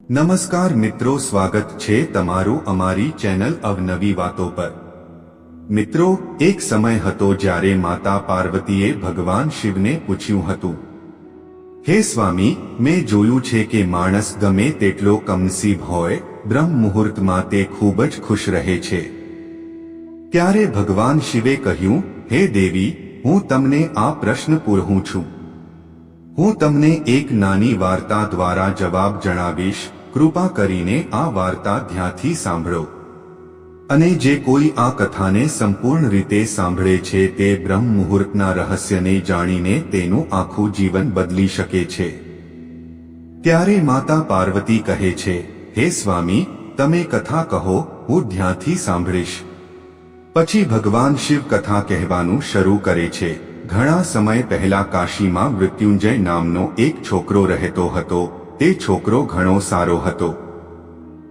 નમસ્કાર મિત્રો, સ્વાગત છે તમારું અમારી ચેનલ અવનવી વાતો પર। મિત્રો, એક સમય હતો જ્યારે માતા પાર્વતીએ ભગવાન શિવને પૂછ્યું હતું, હે સ્વામી, મેં જોયું છે કે માણસ ગમે તેટલો કમનસીબ હોય, બ્રહ્મ મુહૂર્તમાં તે ખૂબ જ ખુશ રહે છે। ત્યારે ભગવાન શિવે કહ્યું, હે દેવી, હું તમને આ પ્રશ્ન પૂછું છું। હું તમને એક નાની વાર્તા દ્વારા જવાબ જણાવીશ। કૃપા કરીને આ વાર્તા ધ્યાનથી સાંભળો, અને જે કોઈ આ કથાને સંપૂર્ણ રીતે સાંભળે છે તે બ્રહ્મ મુહૂર્તના રહસ્યને જાણીને તેનું આખું જીવન બદલી શકે છે। ત્યારે માતા પાર્વતી કહે છે, હે સ્વામી, તમે કથા કહો, હું ધ્યાનથી સાંભળીશ। પછી ભગવાન શિવ કથા કહેવાનું શરૂ કરે છે। ઘણા સમય પહેલા કાશીમાં મૃત્યુંજય નામનો એક છોકરો રહેતો હતો। તે છોકરો ઘણો સારો હતો,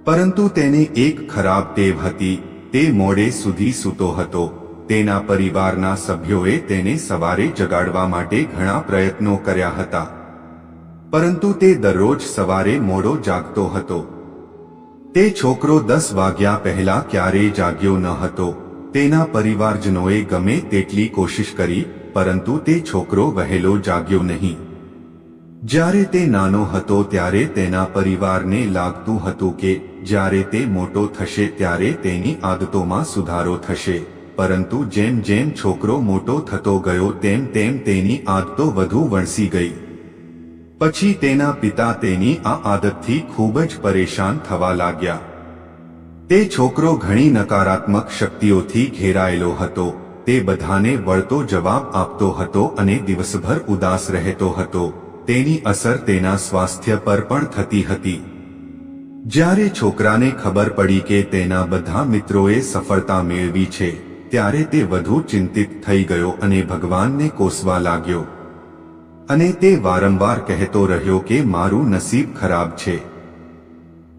પરંતુ તેને એક ખરાબ ટેવ હતી। તે મોડે સુધી સૂતો હતો। તેના પરિવારના સભ્યોએ તેને સવારે જગાડવા માટે ઘણા પ્રયત્નો કર્યા હતા, પરંતુ તે દરરોજ સવારે મોડો જાગતો હતો। તે છોકરો 10 વાગ્યા પહેલા ક્યારેય જાગ્યો ન હતો। તેના પરિવારજનોએ ગમે તેટલી કોશિશ કરી, પરંતુ તે છોકરો વહેલો જાગ્યો નહીં। જ્યારે તે નાનો હતો ત્યારે તેના પરિવારને લાગતું હતું કે જ્યારે તે મોટો થશે ત્યારે તેની આદતોમાં સુધારો થશે, પરંતુ જેમ જેમ છોકરો મોટો થતો ગયો તેમ તેમ તેની આદતો વધુ વણસી ગઈ। પછી તેના પિતા તેની આ આદતથી ખૂબ જ પરેશાન થવા લાગ્યા। તે છોકરો ઘણી નકારાત્મક શક્તિઓથી ઘેરાયેલો હતો। તે બધાને વળતો જવાબ આપતો હતો અને દિવસભર ઉદાસ રહેતો હતો। તેની અસર તેના સ્વાસ્થ્ય પર પણ થતી હતી। જ્યારે છોકરાને ખબર પડી કે તેના બધા મિત્રોએ સફળતા મેળવી છે, ત્યારે તે વધુ ચિંતિત થઈ ગયો અને ભગવાનને કોસવા લાગ્યો। અને તે વારંવાર કહેતો રહ્યો કે મારું નસીબ ખરાબ છે।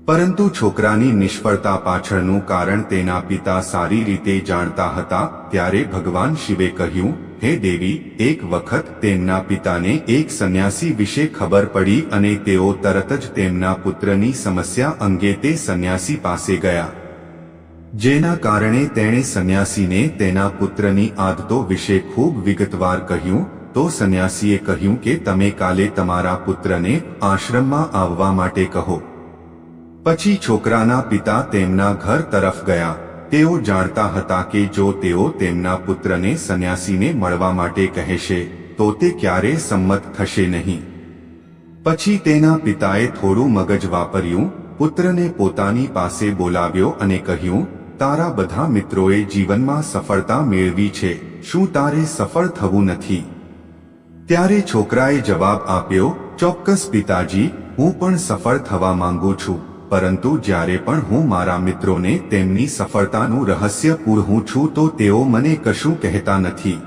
પરંતુ છોકરાની નિષ્ફળતા પાછળનું કારણ તેના પિતા સારી રીતે જાણતા હતા। ત્યારે ભગવાન શિવે કહ્યું, હે દેવી, એક વખત તેમના પિતાને એક સંન્યાસી વિશે ખબર પડી અને તેઓ તરત જ તેમના પુત્રની સમસ્યા અંગે તે સંન્યાસી પાસે ગયા, જેના કારણે તેણે સંન્યાસીને તેના પુત્રની આદતો વિશે ખૂબ વિગતવાર કહ્યું। તો સંન્યાસીએ કહ્યું કે તમે કાલે તમારા પુત્રને આશ્રમમાં આવવા માટે કહો। પછી છોકરાના પિતા તેમના ઘર તરફ ગયા। તેઓ જાણતા હતા કે જો તેઓ તેમના પુત્રને સંન્યાસીને મળવા માટે કહેશે તો તે ક્યારેય સંમત થશે નહીં। પછી તેના પિતાએ થોડું મગજ વાપર્યું, પુત્રને પોતાની પાસે બોલાવ્યો અને કહ્યું, તારા બધા મિત્રોએ જીવનમાં સફળતા મેળવી છે, શું તારે સફળ થવું નથી? ત્યારે છોકરાએ જવાબ આપ્યો, ચોક્કસ પિતાજી, હું પણ સફળ થવા માંગુ છું, પરંતુ જ્યારે પણ હું મારા મિત્રોને તેમની સફળતાનું રહસ્ય પૂછું છું તો તેઓ મને કશું કહેતા નથી।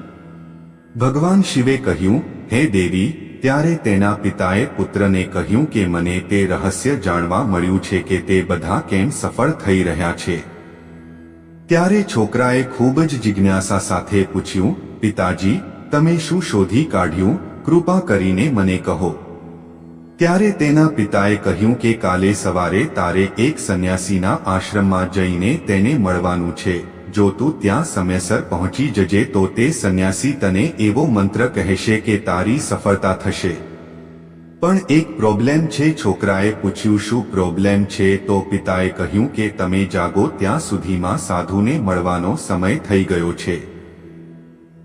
ભગવાન શિવે કહ્યું, હે દેવી, ત્યારે તેના પિતાએ પુત્રને કહ્યું કે મને તે રહસ્ય જાણવા મળ્યું છે કે તે બધા કેમ સફળ થઈ રહ્યા છે। ત્યારે છોકરાએ ખૂબ જ જિજ્ઞાસા સાથે પૂછ્યું, પિતાજી, તમે શું શોધી કાઢ્યું? કૃપા કરીને મને કહો। ત્યારે તેના પિતાએ કહ્યું કે કાલે સવારે તારે એક સંન્યાસીના આશ્રમમાં જઈને તેને મળવાનું છે। જો તું ત્યાં સમયસર પહોંચી જજે તો તે સંન્યાસી તને એવો મંત્ર કહેશે કે તારી સફળતા થશે। પણ એક પ્રોબ્લેમ છે, છોકરાએ પૂછ્યું, શું પ્રોબ્લેમ છે? તો પિતાએ કહ્યું કે તમે જાગો ત્યાં સુધીમાં સાધુને મળવાનો સમય થઈ ગયો છે।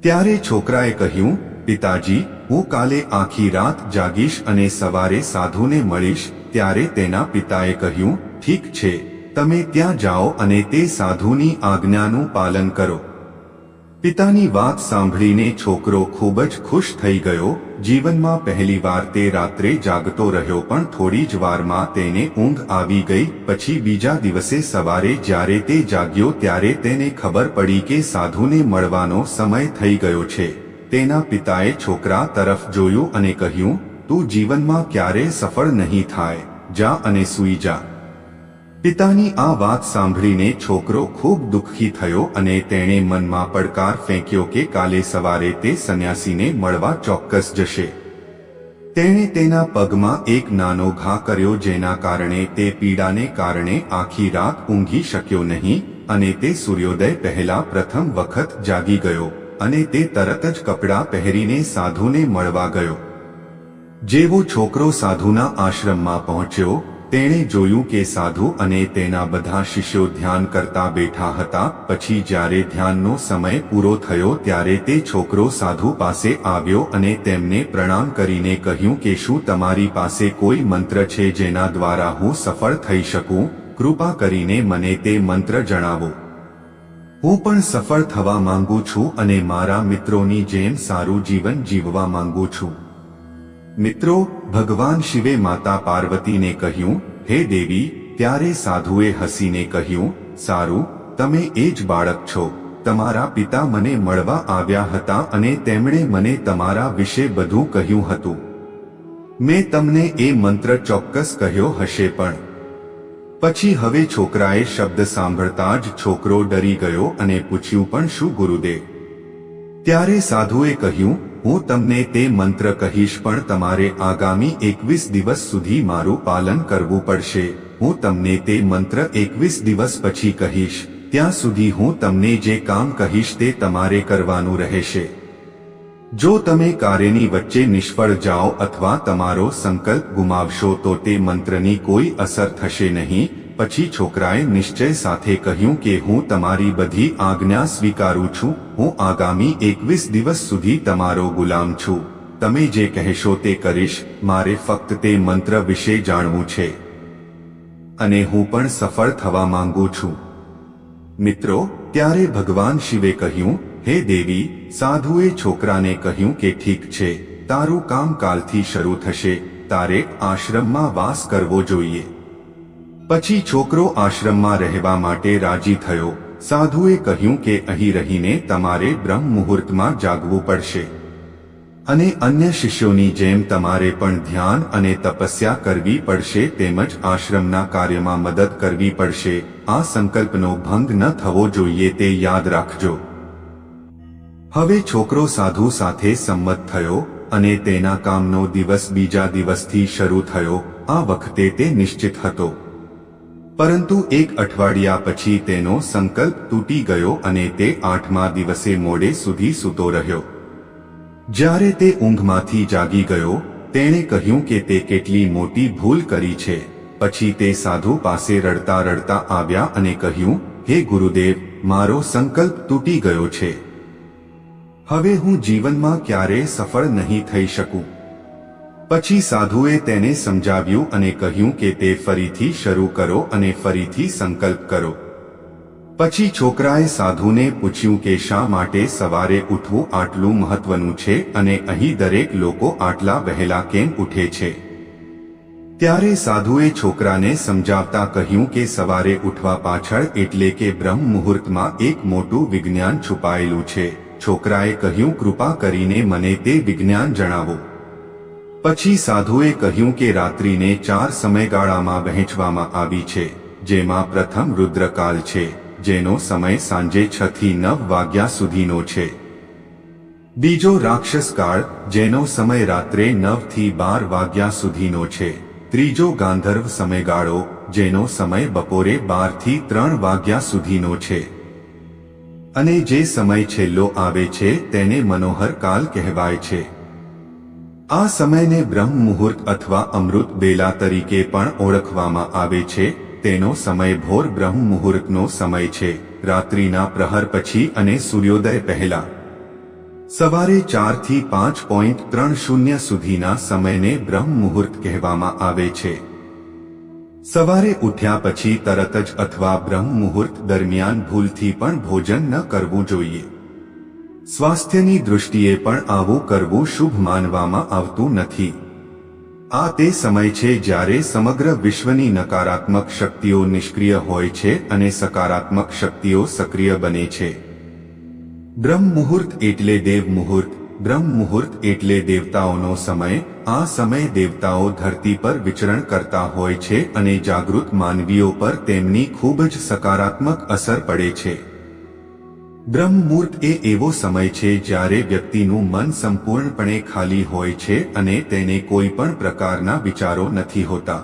ત્યારે છોકરાએ કહ્યું, પિતાજી, હું કાલે આખી રાત જાગીશ અને સવારે સાધુને મળીશ। ત્યારે તેના પિતાએ કહ્યું, ઠીક છે, તમે ત્યાં જાઓ અને તે સાધુની આજ્ઞાનું પાલન કરો। પિતાની વાત સાંભળીને છોકરો ખૂબ જ ખુશ થઈ ગયો। જીવનમાં પહેલીવાર તે રાત્રે જાગતો રહ્યો, પણ થોડી જ વારમાં તેને ઊંઘ આવી ગઈ। પછી બીજા દિવસે સવારે જ્યારે તે જાગ્યો ત્યારે તેને ખબર પડી કે સાધુને મળવાનો સમય થઈ ગયો છે। તેના પિતાએ છોકરા તરફ જોયું અને કહ્યું, તું જીવનમાં ક્યારેય સફળ નહીં થાય, જા અને સૂઈ જા। પિતાની આ વાત સાંભળીને છોકરો ખૂબ દુઃખી થયો અને તેણે મનમાં પડકાર ફેંક્યો કે કાલે સવારે તે સંન્યાસીને મળવા ચોક્કસ જશે। તેણે તેના પગમાં એક નાનો ઘા કર્યો, જેના કારણે તે પીડાને કારણે આખી રાત ઊંઘી શક્યો નહીં, અને તે સૂર્યોદય પહેલા પ્રથમ વખત જાગી ગયો, અને તે તરત જ કપડાં પહેરીને સાધુને મળવા ગયો. જેવો છોકરો સાધુના આશ્રમમાં પહોંચ્યો, તેણે જોયું કે સાધુ અને તેના બધા શિષ્યો ધ્યાન કરતા બેઠા હતા. પછી જ્યારે ધ્યાનનો સમય પૂરો થયો ત્યારે તે છોકરો સાધુ પાસે આવ્યો અને તેમને પ્રણામ કરીને કહ્યું કે શું તમારી પાસે કોઈ મંત્ર છે જેના દ્વારા હું સફળ થઈ શકું? કૃપા કરીને મને તે મંત્ર જણાવો. હું પણ સફળ થવા માંગુ છું અને મારા મિત્રોની જેમ સારું જીવન જીવવા માંગુ છું. મિત્રો, ભગવાન શિવે માતા પાર્વતીને કહ્યું, હે દેવી. ત્યારે સાધુએ હસીને કહ્યું, સારું, તમે એ જ બાળક છો. તમારા પિતા મને મળવા આવ્યા હતા અને તેમણે મને તમારા વિશે બધું કહ્યું હતું. મેં તમને એ મંત્ર ચોક્કસ કહ્યો હશે. પણ પછી હવે છોકરાએ શબ્દ સાંભળતા જ છોકરો ડરી ગયો અને પૂછ્યું, પણ શું ગુરુદેવ? ત્યારે સાધુએ કહ્યું, હું તમને તે મંત્ર કહીશ, પણ તમારે આગામી 21 દિવસ સુધી મારું પાલન કરવું પડશે. હું તમને તે મંત્ર 21 દિવસ પછી કહીશ. ત્યાં સુધી હું તમને જે કામ કહીશ તે તમારે કરવાનું રહેશે. જો તમે કાર્યની વચ્ચે નિષ્ફળ જાઓ અથવા તમારો સંકલ્પ ગુમાવશો તો તે મંત્રની કોઈ અસર થશે નહીં. પછી છોકરાએ નિશ્ચય સાથે કહ્યું કે હું તમારી બધી આજ્ઞા સ્વીકારું છું. હું આગામી 21 દિવસ સુધી તમારો ગુલામ છું. તમે જે કહેશો તે કરીશ. મારે ફક્ત તે મંત્ર વિશે જાણવું છે અને હું પણ સફળ થવા માંગુ છું. મિત્રો, ત્યારે ભગવાન શિવે કહ્યું, હે દેવી. સાધુએ છોકરાને કહ્યું કે ઠીક છે, તારું કામ કાલથી શરૂ થશે. તારે આશ્રમમાં વાસ કરવો જોઈએ. પછી છોકરો આશ્રમમાં રહેવા માટે રાજી થયો. સાધુએ કહ્યું કે અહીં રહીને તમારે બ્રહ્મ મુહૂર્તમાં જાગવું પડશે અને અન્ય શિષ્યોની જેમ તમારે પણ ધ્યાન અને તપસ્યા કરવી પડશે, તેમજ આશ્રમના કાર્યમાં મદદ કરવી પડશે. આ સંકલ્પનો ભંગ ન થવો જોઈએ, તે યાદ રાખજો. હવે છોકરો સાધુ સાથે સંમત થયો અને તેના કામનો દિવસ બીજા દિવસથી શરૂ થયો. આ વખતે તે નિશ્ચિત હતો, પરંતુ એક અઠવાડિયા પછી તેનો સંકલ્પ તૂટી ગયો અને તે 8મા દિવસે મોડે સુધી સૂતો રહ્યો. જ્યારે તે ઊંઘમાંથી જાગી ગયો, તેણે કહ્યું કે તે કેટલી મોટી ભૂલ કરી છે. પછી તે સાધુ પાસે રડતા રડતા આવ્યા અને કહ્યું, હે ગુરુદેવ, મારો સંકલ્પ તૂટી ગયો છે. હવે હું જીવનમાં ક્યારેય સફળ નહીં થઈ શકું. પછી સાધુએ તેને સમજાવ્યું અને કહ્યું કે તે ફરીથી શરૂ કરો અને ફરીથી સંકલ્પ કરો. પછી છોકરાએ સાધુને પૂછ્યું કે શા માટે સવારે ઉઠવું આટલું મહત્વનું છે અને અહીં દરેક લોકો આટલા વહેલા કેમ ઉઠે છે. ત્યારે સાધુએ છોકરાને સમજાવતા કહ્યું કે સવારે ઉઠવા પાછળ એટલે કે બ્રહ્મ મુહૂર્તમાં એક મોટું વિજ્ઞાન છુપાયેલું છે. છોકરાએ કહ્યું, કૃપા કરીને મને તે વિજ્ઞાન જણાવો. પછી સાધુએ કહ્યું કે રાત્રિને 4 સમયગાળામાં વહેંચવામાં આવી છે, જેમાં પ્રથમ રુદ્રકાલ છે, જેનો સમય સાંજે 6 થી 9 વાગ્યા સુધીનો છે. બીજો રાક્ષસકાળ, જેનો સમય રાત્રે 9 થી 12 વાગ્યા સુધીનો છે. ત્રીજો ગાંધર્વ સમયગાળો, જેનો સમય બપોરે 12 થી 3 વાગ્યા સુધીનો છે. અને જે સમય છેલ્લો આવે છે તેને મનોહર કાલ કહેવાય છે. આ સમયને બ્રહ્મ મુહૂર્ત અથવા અમૃત બેલા તરીકે પણ ઓળખવામાં આવે છે. તેનો સમય ભોર બ્રહ્મ મુહૂર્તનો સમય છે, રાત્રિના પ્રહર પછી અને સૂર્યોદય પહેલા. સવારે 4 થી 5:30 સુધીના સમયને બ્રહ્મ મુહૂર્ત કહેવામાં આવે છે. સવારે ઉઠ્યા પછી તરત જ અથવા બ્રહ્મ મુહૂર્ત દરમિયાન ભૂલથી પણ ભોજન ન કરવું જોઈએ. સ્વાસ્થ્યની દૃષ્ટિએ પણ આવું કરવું શુભ માનવામાં આવતું નથી. આ તે સમય છે જ્યારે સમગ્ર વિશ્વની નકારાત્મક શક્તિઓ નિષ્ક્રિય હોય છે અને સકારાત્મક શક્તિઓ સક્રિય બને છે. બ્રહ્મ મુહૂર્ત એટલે દેવ મુહૂર્ત. બ્રહ્મ મુહૂર્ત એટલે દેવતાઓનો સમય. આ સમય દેવતાઓ ધરતી પર વિચરણ કરતા હોય છે અને જાગૃત માનવીઓ પર તેમની ખૂબ જ સકારાત્મક અસર પડે છે. બ્રહ્મ મુહૂર્ત એ એવો સમય છે જ્યારે વ્યક્તિનું મન સંપૂર્ણપણે ખાલી હોય છે અને તેને કોઈ પણ પ્રકારના વિચારો નથી હોતા,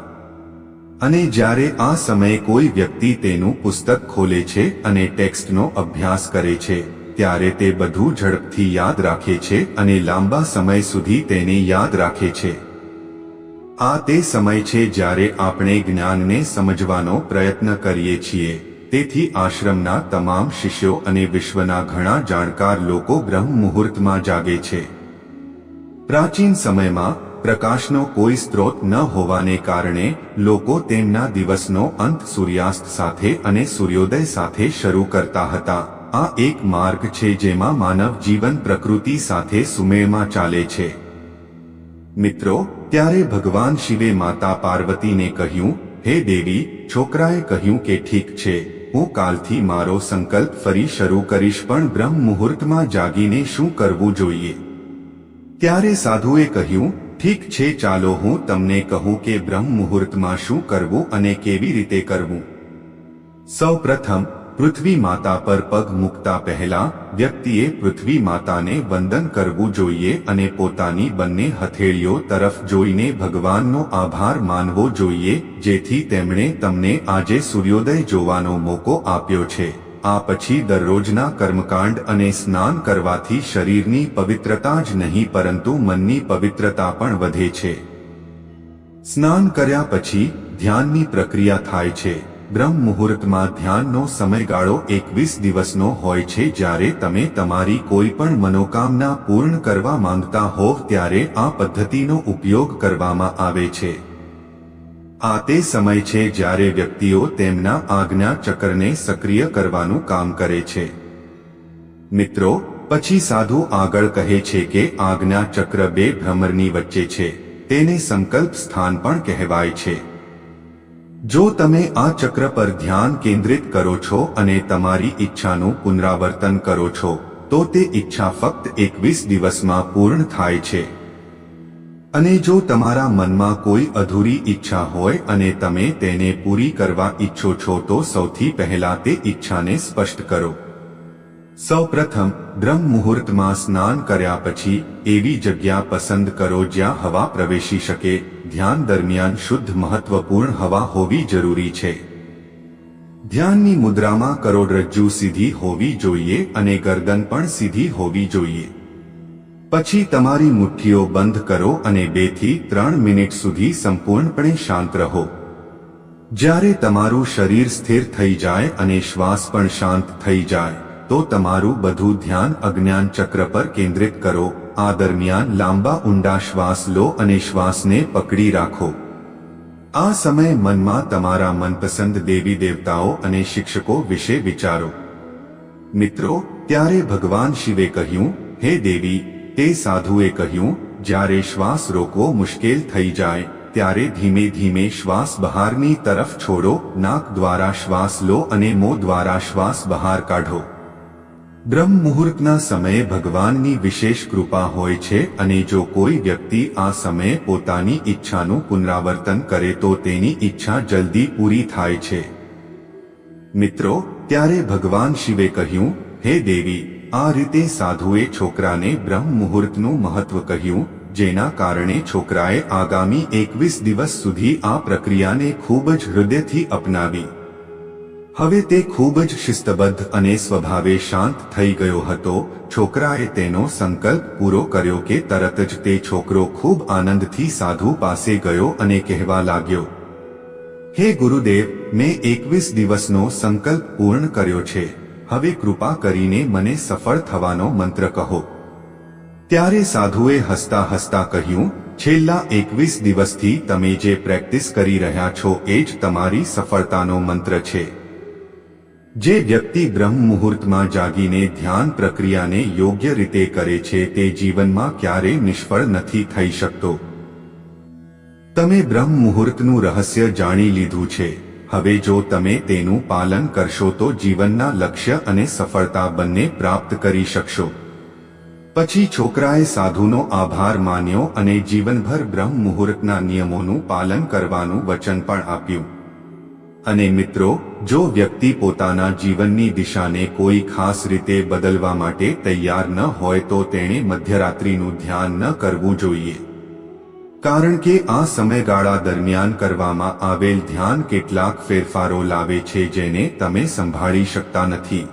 અને જ્યારે આ સમયે કોઈ વ્યક્તિ તેનું પુસ્તક ખોલે છે અને ટેક્સ્ટનો અભ્યાસ કરે છે ત્યારે તે બધું ઝડપથી યાદ રાખે છે અને લાંબા સમય સુધી તેને યાદ રાખે છે. આ તે સમય છે જ્યારે આપણે જ્ઞાનને સમજવાનો પ્રયત્ન કરીએ છીએ. તેથી આશ્રમના તમામ શિષ્યો અને વિશ્વના ઘણા જાણકાર લોકો બ્રહ્મ મુહૂર્તમાં જાગે છે. પ્રાચીન સમયમાં પ્રકાશનો કોઈ સ્ત્રોત ન હોવાને કારણે લોકો તેમના દિવસનો અંત સૂર્યાસ્ત સાથે અને સૂર્યોદય સાથે શરૂ કરતા હતા. આ એક માર્ગ છે જેમાં માનવ જીવન પ્રકૃતિ સાથે સુમેળમાં ચાલે છે. મિત્રો, ત્યારે ભગવાન શિવે માતા પાર્વતીને કહ્યું, હે દેવી, છોકરાએ કહ્યું કે ઠીક છે, હું કાલથી મારો સંકલ્પ ફરી શરૂ કરીશ, પણ બ્રહ્મ મુહૂર્તમાં જાગીને શું કરવું જોઈએ? ત્યારે સાધુએ કહ્યું, ઠીક છે, ચાલો હું તમને કહું કે બ્રહ્મ મુહૂર્તમાં શું કરવું અને કેવી રીતે કરવું. સૌપ્રથમ પૃથ્વી માતા પર પગ મૂકતા પહેલા વ્યક્તિએ પૃથ્વી માતાને વંદન કરવું જોઈએ અને પોતાની બંને હથેળીઓ તરફ જોઈને ભગવાનનો આભાર માનવો જોઈએ, જેથી તેમણે તમને આજે સૂર્યોદય જોવાનો મોકો આપ્યો છે. આ પછી દરરોજના કર્મકાંડ અને સ્નાન કરવાથી શરીરની પવિત્રતા જ નહીં પરંતુ મનની પવિત્રતા પણ વધે છે. સ્નાન કર્યા પછી ધ્યાનની પ્રક્રિયા થાય છે. બ્રહ્મ મુહૂર્તમાં ધ્યાનનો સમયગાળો 21 દિવસનો હોય છે. જ્યારે તમે તમારી કોઈ પણ મનોકામના પૂર્ણ કરવા માંગતા હોવ ત્યારે આ પદ્ધતિનો ઉપયોગ કરવામાં આવે છે. આ તે સમય છે જ્યારે વ્યક્તિઓ તેમના આજ્ઞા ચક્રને સક્રિય કરવાનું કામ કરે છે. મિત્રો, પછી સાધુ આગળ કહે છે કે આજ્ઞા ચક્ર બે ભ્રમરની વચ્ચે છે. તેને સંકલ્પ સ્થાન પણ કહેવાય છે. જો તમે આ ચક્ર પર ધ્યાન કેન્દ્રિત કરો છો અને તમારી ઈચ્છાનું પુનરાવર્તન કરો છો તો તે ઈચ્છા ફક્ત 21 દિવસમાં પૂર્ણ થાય છે. અને જો તમારા મનમાં કોઈ અધૂરી ઈચ્છા હોય અને તમે તેને પૂરી કરવા ઈચ્છો છો તો સૌથી પહેલા તે ઈચ્છાને સ્પષ્ટ કરો. સૌપ્રથમ બ્રહ્મ મુહૂર્તમાં સ્નાન કર્યા પછી એવી જગ્યા પસંદ કરો જ્યાં હવા પ્રવેશી શકે. ધ્યાન દરમિયાન શુદ્ધ મહત્વપૂર્ણ હવા હોવી જરૂરી છે. ધ્યાનની મુદ્રામાં કરોડરજ્જુ સીધી હોવી જોઈએ અને ગરદન પણ સીધી હોવી જોઈએ. પછી તમારી મુઠ્ઠીઓ બંધ કરો અને 2 થી 3 મિનિટ સુધી સંપૂર્ણપણે શાંત રહો. જ્યારે તમારું શરીર સ્થિર થઈ જાય અને શ્વાસ પણ શાંત થઈ જાય તો તમારું બધું ધ્યાન અજ્ઞાન ચક્ર પર કેન્દ્રિત કરો. આ દરમિયાન લાંબા ઊંડા શ્વાસ લો અને શ્વાસને પકડી રાખો. આ સમયે મનમાં તમારા મનપસંદ દેવી દેવતાઓ અને શિક્ષકો વિશે વિચારો. મિત્રો, ત્યારે ભગવાન શિવે કહ્યું, હે દેવી, તે સાધુએ કહ્યું, જ્યારે શ્વાસ રોકવો મુશ્કેલ થઈ જાય ત્યારે ધીમે ધીમે શ્વાસ બહારની તરફ છોડો. નાક દ્વારા શ્વાસ લો અને મોં દ્વારા શ્વાસ બહાર કાઢો. બ્રહ્મ મુહૂર્તના સમયે ભગવાનની વિશેષ કૃપા હોય છે અને જો કોઈ વ્યક્તિ આ સમયે પોતાની ઈચ્છાનું પુનરાવર્તન કરે તો તેની ઈચ્છા જલ્દી પૂરી થાય છે. મિત્રો, ત્યારે ભગવાન શિવે કહ્યું, હે દેવી, આ રીતે સાધુએ છોકરાને બ્રહ્મ મુહૂર્તનું મહત્વ કહ્યું, જેના કારણે છોકરાએ આગામી 21 દિવસ સુધી આ પ્રક્રિયાને ખૂબ જ હૃદયથી અપનાવી. હવે તે ખૂબ જ શિસ્તબદ્ધ અને સ્વભાવે શાંત થઈ ગયો હતો. છોકરાએ તેનો સંકલ્પ પૂરો કર્યો કે તરત જ તે છોકરો ખૂબ આનંદથી સાધુ પાસે ગયો અને કહેવા લાગ્યો, હે ગુરુદેવ, મેં 21 દિવસનો સંકલ્પ પૂર્ણ કર્યો છે. હવે કૃપા કરીને મને સફળ થવાનો મંત્ર કહો. ત્યારે સાધુએ હસતા હસતા કહ્યું, છેલ્લા 21 દિવસથી તમે જે પ્રેક્ટિસ કરી રહ્યા છો એ જ તમારી સફળતાનો મંત્ર છે. જે વ્યક્તિ બ્રહ્મ મુહૂર્તમાં જાગીને ધ્યાન પ્રક્રિયાને યોગ્ય રીતે કરે છે તે જીવનમાં ક્યારેય નિષ્ફળ નથી થઈ શકતો. તમે બ્રહ્મ મુહૂર્તનું રહસ્ય જાણી લીધું છે. હવે જો તમે તેનું પાલન કરશો તો જીવનના લક્ષ્ય અને સફળતા બંને પ્રાપ્ત કરી શકશો. પછી છોકરાએ સાધુનો આભાર માન્યો અને જીવનભર બ્રહ્મ મુહૂર્તના નિયમોનું પાલન કરવાનું વચન પણ આપ્યું. અને મિત્રો, જો વ્યક્તિ પોતાના જીવનની દિશાને કોઈ ખાસ રીતે બદલવા માટે તૈયાર ન હોય તો તેણે મધ્યરાત્રિનું ધ્યાન ન કરવું જોઈએ, કારણ કે આ સમયગાળા દરમિયાન કરવામાં આવેલ ધ્યાન કેટલાક ફેરફારો લાવે છે જેને તમે સંભાળી શકતા નથી.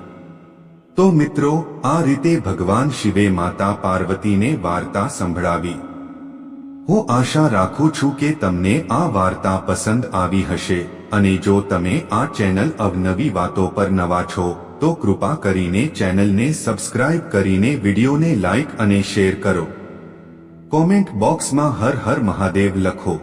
તો મિત્રો, આ રીતે ભગવાન શિવે માતા પાર્વતીને વાર્તા સંભળાવી. હું આશા રાખું છું કે તમને આ વાર્તા પસંદ આવી હશે, અને જો તમે આ ચેનલ અવનવી વાતો પર નવા છો તો કૃપા કરીને ચેનલને સબસ્ક્રાઇબ કરીને વિડીયોને લાઇક અને શેર કરો. કોમેન્ટ બોક્સમાં હર હર મહાદેવ લખો.